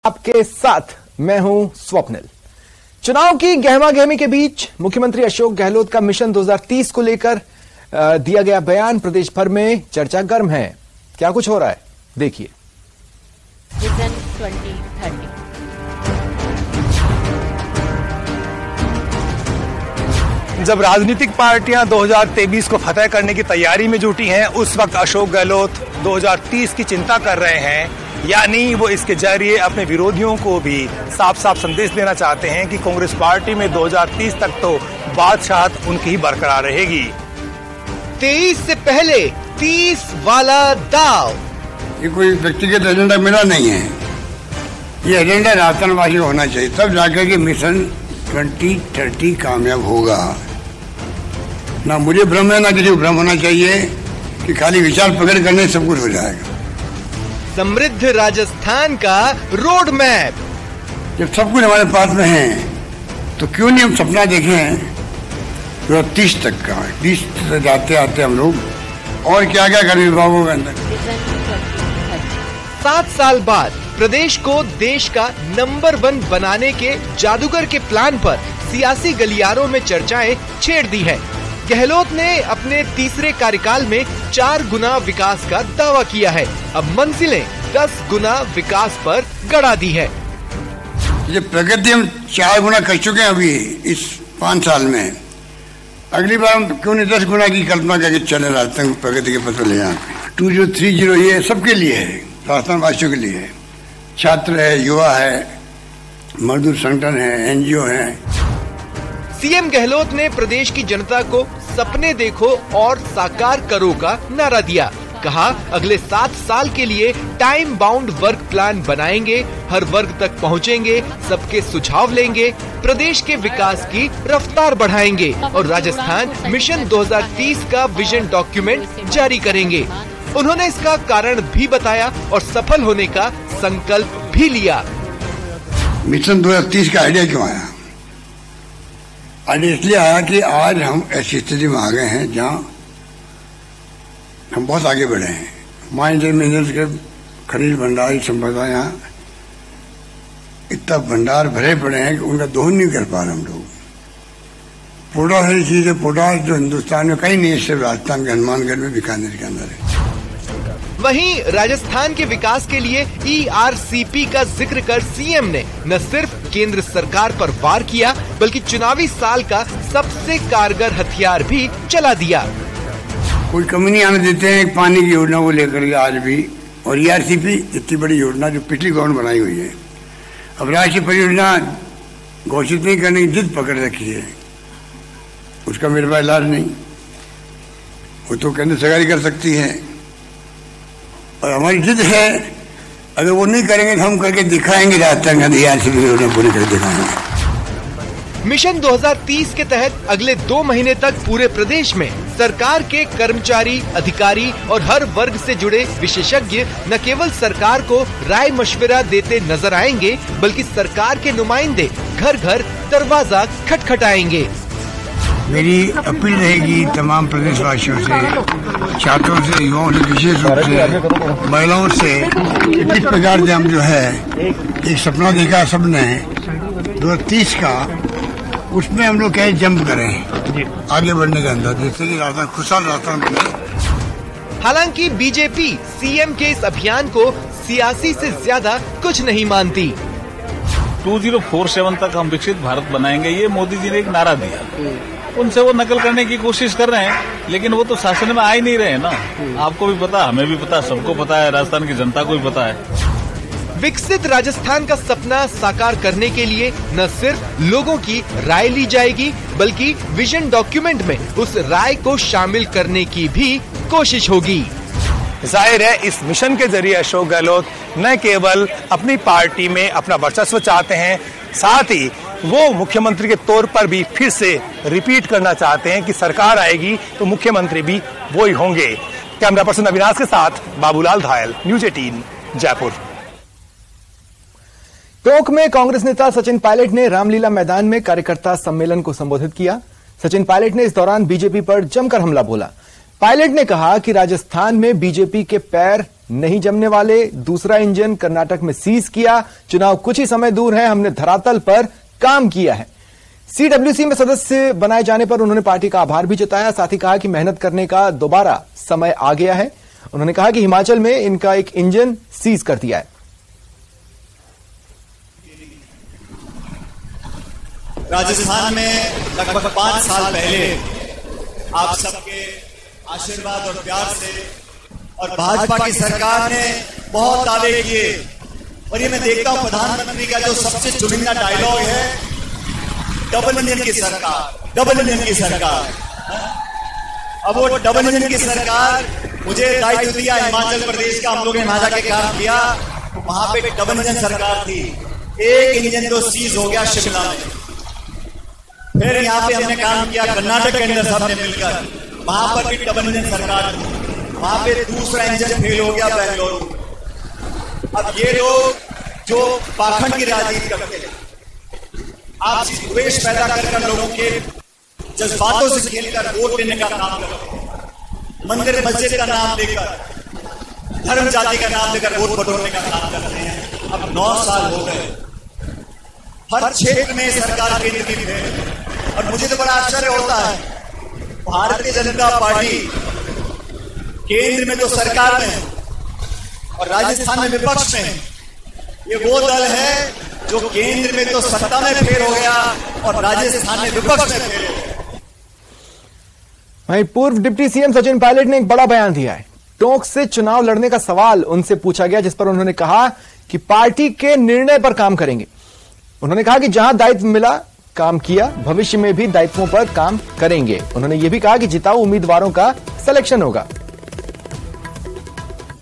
आपके साथ मैं हूं स्वप्निल। चुनाव की गहमागहमी के बीच मुख्यमंत्री अशोक गहलोत का मिशन 2030 को लेकर दिया गया बयान प्रदेश भर में चर्चा गर्म है। क्या कुछ हो रहा है, देखिए। विजन 2030। जब राजनीतिक पार्टियां 2023 को फतेह करने की तैयारी में जुटी हैं, उस वक्त अशोक गहलोत 2030 की चिंता कर रहे हैं। यानी वो इसके जरिए अपने विरोधियों को भी साफ साफ संदेश देना चाहते हैं कि कांग्रेस पार्टी में 2030 तक तो बादशाहत उनकी ही बरकरार रहेगी। 23 से पहले 30 वाला दाव। ये कोई व्यक्तिगत एजेंडा मेरा नहीं है, ये एजेंडा राजस्थानवासी को होना चाहिए, तब जाकर के मिशन 2030 कामयाब होगा। ना मुझे भ्रम है, ना किसी को भ्रम होना चाहिए कि खाली विचार प्रकट करने से सब कुछ हो जाएगा। समृद्ध राजस्थान का रोड मैप। जब सब कुछ हमारे पास में है तो क्यों नहीं हम सपना देखें 30 तक का। 30 से जाते आते हम लोग और क्या क्या कर विभागों के अंदर। 7 साल बाद प्रदेश को देश का नंबर 1 बनाने के जादूगर के प्लान पर सियासी गलियारों में चर्चाएं छेड़ दी है। गहलोत ने अपने तीसरे कार्यकाल में 4 गुना विकास का दावा किया है। अब मंजिलें 10 गुना विकास पर गड़ा दी है। ये प्रगति हम 4 गुना कर चुके हैं अभी इस 5 साल में। अगली बार हम क्यों नहीं 10 गुना की कल्पना करके चले राजस्थान प्रगति के पत्र ले जाए। 2030 ये सबके लिए है, राजस्थान वासियों के लिए है। छात्र है, युवा है, मजदूर संगठन है, एनजीओ है। सीएम गहलोत ने प्रदेश की जनता को सपने देखो और साकार करो का नारा दिया। कहा अगले 7 साल के लिए टाइम बाउंड वर्क प्लान बनाएंगे, हर वर्ग तक पहुंचेंगे, सबके सुझाव लेंगे, प्रदेश के विकास की रफ्तार बढ़ाएंगे और राजस्थान मिशन 2030 का विजन डॉक्यूमेंट जारी करेंगे। उन्होंने इसका कारण भी बताया और सफल होने का संकल्प भी लिया। मिशन 2030 का आइडिया क्यों आया? आइडिया इसलिए आया कि आज हम ऐसी स्थिति में आ गए हैं जहां हम बहुत आगे बढ़े हैं। माइंस एंड मिनरल्स के खनिज भंडार संपदा यहाँ इतना भंडार भरे पड़े हैं कि उनका दोहन नहीं कर पा रहे हम लोग। पोटाश ऐसी चीज है, पोटाश जो हिंदुस्तान में कहीं नहीं है, सिर्फ राजस्थान के हनुमानगढ़ में बीकानेर के अंदर है। वहीं राजस्थान के विकास के लिए ERCP का जिक्र कर सीएम ने न सिर्फ केंद्र सरकार पर वार किया बल्कि चुनावी साल का सबसे कारगर हथियार भी चला दिया। कोई कमी नहीं आने देते हैं पानी की योजना को लेकर के आज भी। और ERCP इतनी बड़ी योजना जो पिछली गवर्नमेंट बनाई हुई है, अब राष्ट्रीय परियोजना घोषित नहीं करने की जिद पकड़ रखी है। उसका मेरे पास इलाज नहीं, वो तो केंद्र सरकार ही कर सकती है। और हमारी जिद है, अगर वो नहीं करेंगे तो हम करके दिखाएंगे, राजस्थान का ERCP योजना पूरी करके दिखाएंगे। मिशन 2030 के तहत अगले 2 महीने तक पूरे प्रदेश में सरकार के कर्मचारी, अधिकारी और हर वर्ग से जुड़े विशेषज्ञ न केवल सरकार को राय मशविरा देते नजर आएंगे बल्कि सरकार के नुमाइंदे घर घर दरवाजा खटखटाएंगे। मेरी अपील रहेगी तमाम प्रदेशवासियों से, छात्रों से, युवाओं से, विशेष रूप से महिलाओं से, इस प्रकार से हम जो है एक सपना देखा सबने 2030 का, उसमें हम लोग क्या जंप करें आगे बढ़ने के अंदर, जिससे कि राजस्थान खुशहाल राजस्थान बने। हालांकि बीजेपी सीएम के इस अभियान को सियासी से ज्यादा कुछ नहीं मानती। 2047 तक हम विकसित भारत बनाएंगे, ये मोदी जी ने एक नारा दिया। उनसे वो नकल करने की कोशिश कर रहे हैं, लेकिन वो तो शासन में आ ही नहीं रहे ना। आपको भी पता, हमें भी पता, सबको पता है, राजस्थान की जनता को भी पता है। विकसित राजस्थान का सपना साकार करने के लिए न सिर्फ लोगों की राय ली जाएगी बल्कि विजन डॉक्यूमेंट में उस राय को शामिल करने की भी कोशिश होगी। जाहिर है इस मिशन के जरिए अशोक गहलोत न केवल अपनी पार्टी में अपना वर्चस्व चाहते हैं, साथ ही वो मुख्यमंत्री के तौर पर भी फिर से रिपीट करना चाहते हैं कि सरकार आएगी तो मुख्यमंत्री भी वो ही होंगे। कैमरा पर्सन अविनाश के साथ बाबूलाल धायल, न्यूज 18 जयपुर। टोंक में कांग्रेस नेता सचिन पायलट ने रामलीला मैदान में कार्यकर्ता सम्मेलन को संबोधित किया। सचिन पायलट ने इस दौरान बीजेपी पर जमकर हमला बोला। पायलट ने कहा कि राजस्थान में बीजेपी के पैर नहीं जमने वाले। दूसरा इंजन कर्नाटक में सीज किया। चुनाव कुछ ही समय दूर है, हमने धरातल पर काम किया है। सीडब्ल्यूसी में सदस्य बनाए जाने पर उन्होंने पार्टी का आभार भी जताया। साथ ही कहा कि मेहनत करने का दोबारा समय आ गया है। उन्होंने कहा कि हिमाचल में इनका एक इंजन सीज कर दिया है। राजस्थान में लगभग 5 साल पहले आप सबके आशीर्वाद और प्यार से और भाजपा की सरकार ने बहुत दावे किए, और ये मैं देखता हूं प्रधानमंत्री का जो सबसे चुनिंदा डायलॉग है, डबल इंजन की सरकार, डबल इंजन की सरकार। अब वो डबल इंजन की सरकार, मुझे दायित्व दिया हिमाचल प्रदेश का, हम लोगों ने वहां जाके काम किया, वहां पे डबल इंजन सरकार थी। एक इंजन तो सीज हो गया शिमला में। फिर यहाँ पे हमने काम किया कर्नाटक के अंदर सबने मिलकर, वहां पर भी डबल इंजन सरकार थी। वहां पे दूसरा इंजन फेल हो गया बेंगलुरु। अब ये लोग जो पाखंड की राजनीति करते हैं, आपसी द्वेष पैदा कर लोगों के जज्बातों से खेलकर वोट लेने का काम करते हैं, मंदिर मस्जिद का नाम लेकर, धर्म जाति का नाम लेकर वोट बटोरने का काम करते हैं। अब 9 साल हो गए, हर क्षेत्र में सरकार केंद्र की है, और मुझे तो बड़ा आश्चर्य होता है, भारतीय जनता पार्टी केंद्र में तो सरकार में और राजस्थान में विपक्ष में, ये वो दल है जो केंद्र में तो सत्ता में फेल हो गया और राजस्थान में विपक्ष में फेल हो गया। वहीं पूर्व डिप्टी सीएम सचिन पायलट ने एक बड़ा बयान दिया है। टोंक से चुनाव लड़ने का सवाल उनसे पूछा गया, जिस पर उन्होंने कहा कि पार्टी के निर्णय पर काम करेंगे। उन्होंने कहा कि जहां दायित्व मिला काम किया, भविष्य में भी दायित्वों पर काम करेंगे। उन्होंने यह भी कहा कि जिताऊ उम्मीदवारों का सिलेक्शन होगा।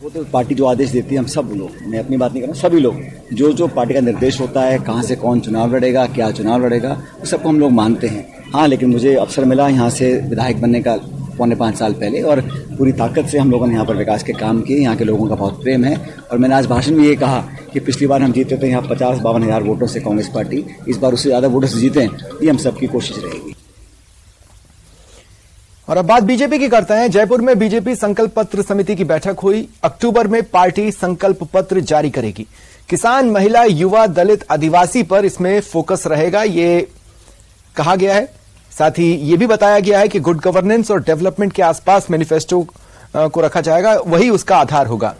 वो तो पार्टी जो आदेश देती है, हम सब लोग, मैं अपनी बात नहीं कर रहा हूं, सभी लोग जो पार्टी का निर्देश होता है, कहां से कौन चुनाव लड़ेगा, क्या चुनाव लड़ेगा, वो सबको हम लोग मानते हैं। हाँ, लेकिन मुझे अवसर मिला यहाँ से विधायक बनने का 4.25 साल पहले, और पूरी ताकत से हम लोगों ने यहाँ पर विकास के काम किए। यहाँ के लोगों का बहुत प्रेम है, और मैंने आज भाषण में ये कहा कि पिछली बार हम जीते थे यहाँ 50-52 हज़ार वोटों से कांग्रेस पार्टी, इस बार उससे ज्यादा वोटों से जीते, ये हम सबकी कोशिश रहेगी। और अब बात बीजेपी की करते हैं। जयपुर में बीजेपी संकल्प पत्र समिति की बैठक हुई। अक्टूबर में पार्टी संकल्प पत्र जारी करेगी। किसान, महिला, युवा, दलित, आदिवासी पर इसमें फोकस रहेगा, ये कहा गया है। साथ ही यह भी बताया गया है कि गुड गवर्नेंस और डेवलपमेंट के आसपास मैनिफेस्टो को रखा जाएगा, वही उसका आधार होगा।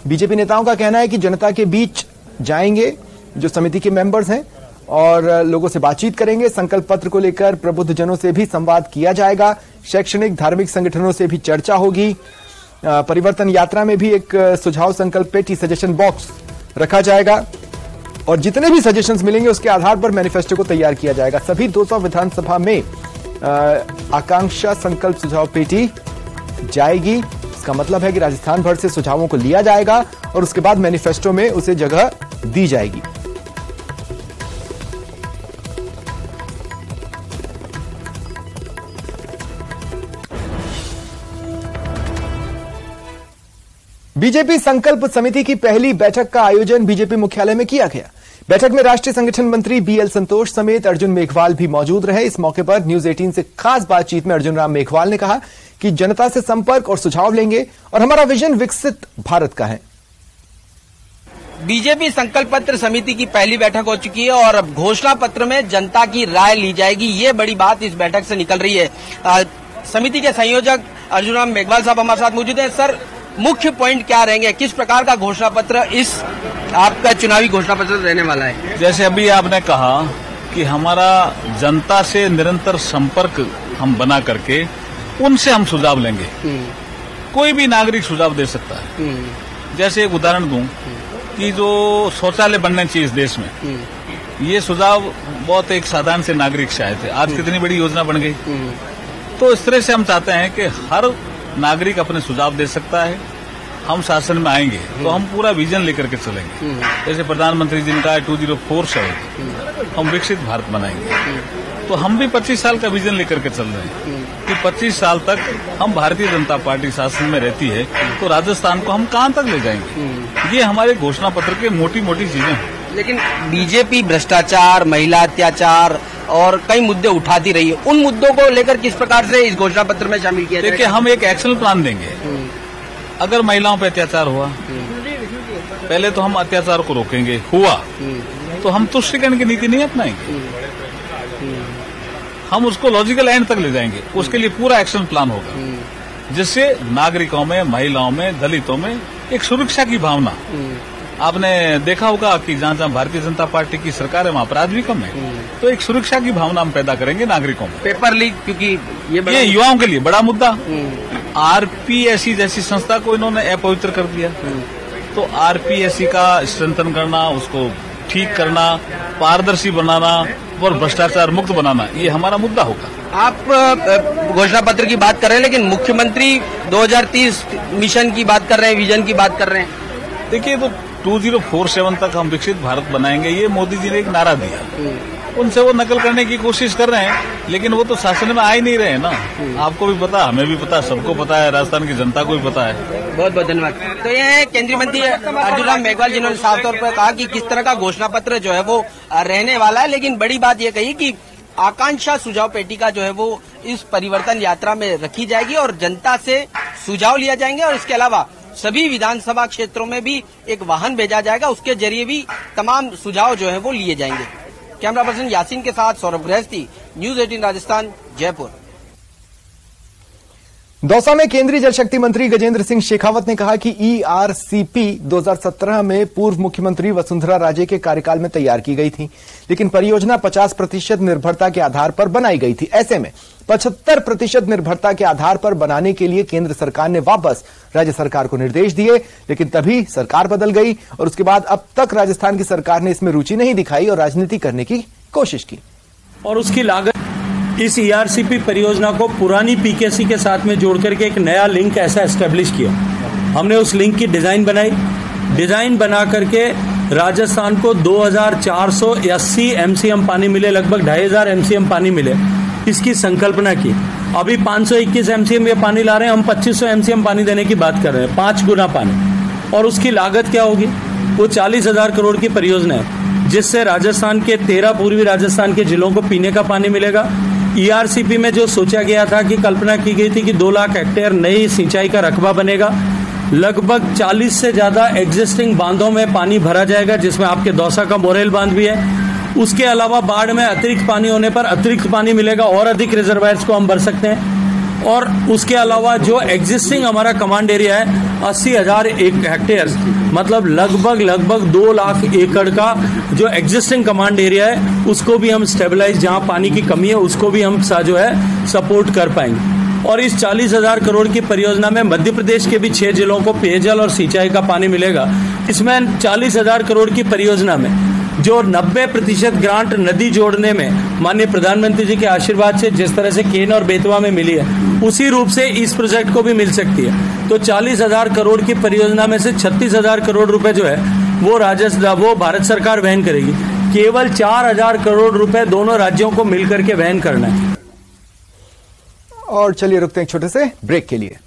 बीजेपी नेताओं का कहना है कि जनता के बीच जाएंगे जो समिति के मेंबर्स हैं और लोगों से बातचीत करेंगे। संकल्प पत्र को लेकर प्रबुद्ध जनों से भी संवाद किया जाएगा। शैक्षणिक, धार्मिक संगठनों से भी चर्चा होगी। परिवर्तन यात्रा में भी एक सुझाव संकल्प पेटी, सजेशन बॉक्स रखा जाएगा, और जितने भी सजेशंस मिलेंगे उसके आधार पर मैनिफेस्टो को तैयार किया जाएगा। सभी 200 विधानसभा में आकांक्षा संकल्प सुझाव पेटी जाएगी। इसका मतलब है कि राजस्थान भर से सुझावों को लिया जाएगा और उसके बाद मैनिफेस्टो में उसे जगह दी जाएगी। बीजेपी संकल्प समिति की पहली बैठक का आयोजन बीजेपी मुख्यालय में किया गया। बैठक में राष्ट्रीय संगठन मंत्री बीएल संतोष समेत अर्जुन मेघवाल भी मौजूद रहे। इस मौके पर न्यूज 18 से खास बातचीत में अर्जुन राम मेघवाल ने कहा कि जनता से संपर्क और सुझाव लेंगे और हमारा विजन विकसित भारत का है। बीजेपी संकल्प पत्र समिति की पहली बैठक हो चुकी है और अब घोषणा पत्र में जनता की राय ली जाएगी, ये बड़ी बात इस बैठक से निकल रही है। समिति के संयोजक अर्जुन राम मेघवाल साहब हमारे साथ मौजूद हैं। सर, मुख्य पॉइंट क्या रहेंगे, किस प्रकार का घोषणा पत्र इस आपका चुनावी घोषणा पत्र रहने वाला है? जैसे अभी आपने कहा कि हमारा जनता से निरंतर संपर्क हम बना करके उनसे हम सुझाव लेंगे। कोई भी नागरिक सुझाव दे सकता है। जैसे एक उदाहरण दूं कि जो शौचालय बनने चाहिए इस देश में, ये सुझाव बहुत एक साधारण से नागरिक से आए थे, आज कितनी बड़ी योजना बन गई। तो इस तरह से हम चाहते हैं कि हर नागरिक अपने सुझाव दे सकता है। हम शासन में आएंगे तो हम पूरा विजन लेकर के चलेंगे। जैसे प्रधानमंत्री जी ने कहा 2047 हम विकसित भारत बनाएंगे, तो हम भी 25 साल का विजन लेकर के चल रहे हैं कि 25 साल तक हम भारतीय जनता पार्टी शासन में रहती है तो राजस्थान को हम कहां तक ले जाएंगे। ये हमारे घोषणा पत्र के मोटी मोटी चीजें हैं। लेकिन बीजेपी भ्रष्टाचार, महिला अत्याचार, और कई मुद्दे उठाती रही है। उन मुद्दों को लेकर किस प्रकार से इस घोषणा पत्र में शामिल किया देखिए, हम एक एक्शन प्लान देंगे। अगर महिलाओं पर अत्याचार हुआ, पहले तो हम अत्याचार को रोकेंगे, हुआ तो हम तुष्टीकरण की नीति नहीं अपनाएंगे, हम उसको लॉजिकल एंड तक ले जाएंगे। उसके लिए पूरा एक्शन प्लान होगा, जिससे नागरिकों में, महिलाओं में, दलितों में एक सुरक्षा की भावना। आपने देखा होगा कि जहां भारतीय जनता पार्टी की सरकार है वहां अपराध भी कम है, तो एक सुरक्षा की भावना हम पैदा करेंगे नागरिकों में। पेपर लीक, क्योंकि ये युवाओं के लिए बड़ा मुद्दा। आरपीएससी जैसी संस्था को इन्होंने अपवित्र कर दिया, तो आरपीएससी का स्ट्रेंथन करना, उसको ठीक करना, पारदर्शी बनाना और भ्रष्टाचार मुक्त बनाना, ये हमारा मुद्दा होगा। आप घोषणा पत्र की बात कर रहे हैं, लेकिन मुख्यमंत्री 2030 मिशन की बात कर रहे हैं, विजन की बात कर रहे हैं। देखिए, तो 2047 तक हम विकसित भारत बनाएंगे, ये मोदी जी ने एक नारा दिया। उनसे वो नकल करने की कोशिश कर रहे हैं, लेकिन वो तो शासन में आ ही नहीं रहे ना। आपको भी पता, हमें भी पता, सबको पता है, राजस्थान की जनता को भी पता है। बहुत बहुत धन्यवाद। तो ये है केंद्रीय मंत्री अर्जुन राम मेघवाल, जिन्होंने साफ तौर पर कहा कि किस तरह का घोषणा पत्र जो है वो रहने वाला है। लेकिन बड़ी बात ये कही कि आकांक्षा सुझाव पेटी का जो है वो इस परिवर्तन यात्रा में रखी जाएगी और जनता से सुझाव लिया जाएंगे, और इसके अलावा सभी विधानसभा क्षेत्रों में भी एक वाहन भेजा जाएगा, उसके जरिए भी तमाम सुझाव जो है वो लिए जाएंगे। कैमरा पर्सन यासीन के साथ सौरभ गृहस्थी, न्यूज 18 राजस्थान, जयपुर। दौसा में केंद्रीय जल शक्ति मंत्री गजेंद्र सिंह शेखावत ने कहा कि ईआरसीपी 2017 में पूर्व मुख्यमंत्री वसुंधरा राजे के कार्यकाल में तैयार की गई थी, लेकिन परियोजना 50% निर्भरता के आधार पर बनाई गई थी। ऐसे में 75% निर्भरता के आधार पर बनाने के लिए केंद्र सरकार ने वापस राज्य सरकार को निर्देश दिए, लेकिन तभी सरकार बदल गई और उसके बाद अब तक राजस्थान की सरकार ने इसमें रुचि नहीं दिखाई और राजनीति करने की कोशिश की। और उसकी लागत, इस ईआरसीपी परियोजना को पुरानी पीकेसी के साथ में जोड़ करके एक नया लिंक ऐसा एस्टेब्लिश किया। हमने उस लिंक की डिजाइन बनाई, डिजाइन बना करके राजस्थान को 2480 एमसीएम पानी मिले, लगभग 2500 एमसीएम पानी मिले, इसकी संकल्पना की। अभी 521 एमसीएम ये पानी ला रहे हैं, हम 2500 एमसीएम पानी देने की बात कर रहे हैं, 5 गुना पानी। और उसकी लागत क्या होगी? वो 40,000 करोड़ की परियोजना है, जिससे राजस्थान के 13 पूर्वी राजस्थान के जिलों को पीने का पानी मिलेगा। ईआरसीपी में जो सोचा गया था कि कल्पना की गई थी कि 2 लाख हेक्टेयर नई सिंचाई का रकबा बनेगा, लगभग 40 से ज्यादा एग्जिस्टिंग बांधों में पानी भरा जाएगा, जिसमें आपके दौसा का मोरेल बांध भी है। उसके अलावा बाढ़ में अतिरिक्त पानी होने पर अतिरिक्त पानी मिलेगा और अधिक रिजर्वायर्स को हम भर सकते हैं। और उसके अलावा जो एग्जिस्टिंग हमारा कमांड एरिया है 80,000 हेक्टेयर, मतलब लगभग 2 लाख एकड़ का जो एग्जिस्टिंग कमांड एरिया है, उसको भी हम स्टेबलाइज, जहां पानी की कमी है उसको भी हम जो है सपोर्ट कर पाएंगे। और इस 40,000 करोड़ की परियोजना में मध्य प्रदेश के भी 6 जिलों को पेयजल और सिंचाई का पानी मिलेगा। इसमें 40,000 करोड़ की परियोजना में जो 90% ग्रांट नदी जोड़ने में माननीय प्रधानमंत्री जी के आशीर्वाद से जिस तरह से केन और बेतवा में मिली है, उसी रूप से इस प्रोजेक्ट को भी मिल सकती है। तो 40,000 करोड़ की परियोजना में से 36,000 करोड़ रुपए जो है वो भारत सरकार वहन करेगी। केवल 4,000 करोड़ रुपए दोनों राज्यों को मिलकर के वहन करना है। और चलिए रुकते हैं एक छोटे से ब्रेक के लिए।